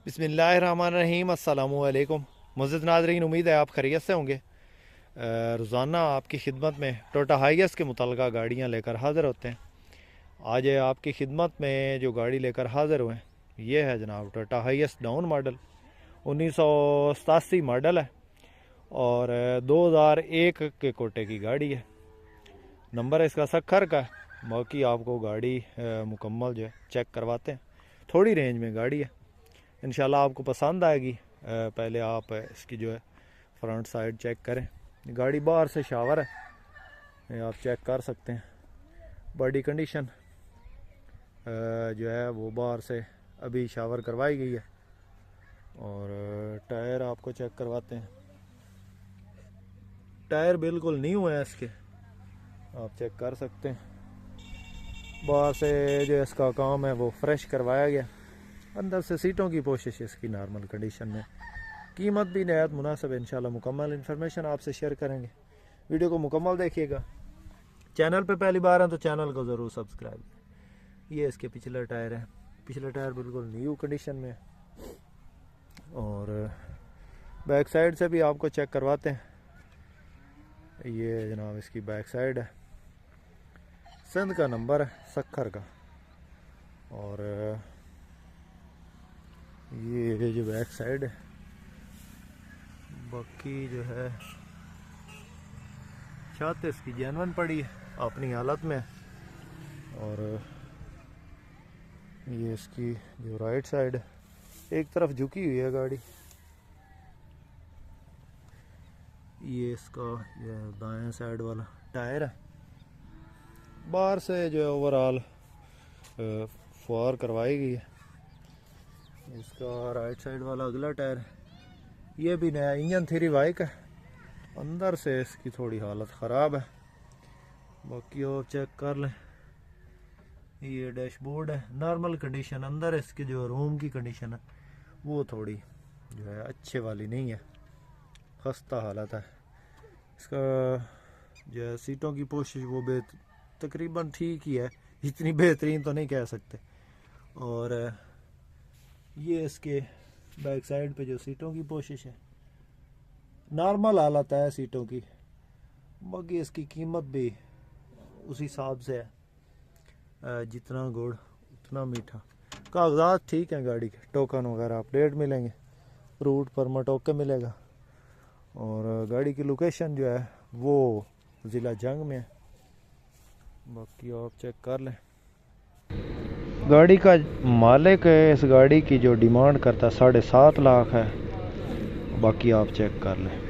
बिस्मिल्लाहिर्रहमानिर्रहीम अस्सलामुअलैकुम। मुअज़्ज़िज़ नाज़रीन, उम्मीद है आप खैरियत से होंगे। रोज़ाना आपकी खिदमत में टोयोटा हाइएस के मुतल्लिक़ा गाड़ियाँ लेकर हाज़िर होते हैं। आज आपकी खिदमत में जो गाड़ी लेकर हाज़िर हुए हैं ये है जनाब टोयोटा हाइएस डाउन मॉडल 1987 मॉडल है और 2001 के कोटे की गाड़ी है। नंबर है इसका सक्खर का है। बाकी आपको गाड़ी मुकम्मल जो है चेक करवाते हैं। थोड़ी रेंज में गाड़ी है, इंशाल्लाह आपको पसंद आएगी। पहले आप इसकी जो है फ्रंट साइड चेक करें। गाड़ी बाहर से शावर है, ये आप चेक कर सकते हैं। बॉडी कंडीशन जो है वो बाहर से अभी शावर करवाई गई है। और टायर आपको चेक करवाते हैं। टायर बिल्कुल न्यू है इसके, आप चेक कर सकते हैं। बाहर से जो इसका काम है वो फ्रेश करवाया गया। अंदर से सीटों की पोशिश इसकी नॉर्मल कंडीशन में। कीमत भी नहायत मुनासिब है। इंशाल्लाह मुकम्मल इन्फॉर्मेशन आपसे शेयर करेंगे। वीडियो को मुकम्मल देखिएगा। चैनल पे पहली बार है तो चैनल को ज़रूर सब्सक्राइब करें। ये इसके पिछला टायर है, पिछला टायर बिल्कुल न्यू कंडीशन में है। और बैक साइड से भी आपको चेक करवाते हैं। ये जनाब इसकी बैक साइड है, सिंध का नंबर है, सक्खर का। और ये जो बैक साइड है, बाकी जो है छत इसकी जेनवन पड़ी है, अपनी हालत में। और ये इसकी जो राइट साइड है, एक तरफ झुकी हुई है गाड़ी। ये इसका ये दाएं साइड वाला टायर है। बाहर से जो ओवरऑल फुआर करवाई गई है। इसका राइट साइड वाला अगला टायर है, ये भी नया इंजन थ्री बाइक है। अंदर से इसकी थोड़ी हालत ख़राब है, बाकी और चेक कर लें। ये डैशबोर्ड है, नॉर्मल कंडीशन। अंदर इसके जो रूम की कंडीशन है वो थोड़ी जो है अच्छे वाली नहीं है, खस्ता हालत है। इसका जो है सीटों की पोशिश वो तकरीबन ठीक ही है, इतनी बेहतरीन तो नहीं कह सकते। और ये इसके बैक साइड पे जो सीटों की पोशिश है नॉर्मल हालत है सीटों की। बाकी इसकी कीमत भी उसी हिसाब से है, जितना गुड़ उतना मीठा। कागजात ठीक हैं गाड़ी के, टोकन वगैरह अपडेट मिलेंगे, रूट परमिट ओके मिलेगा। और गाड़ी की लोकेशन जो है वो ज़िला जंग में है। बाकी आप चेक कर लें। गाड़ी का मालिक इस गाड़ी की जो डिमांड करता है 7.5 लाख है। बाकी आप चेक कर लें।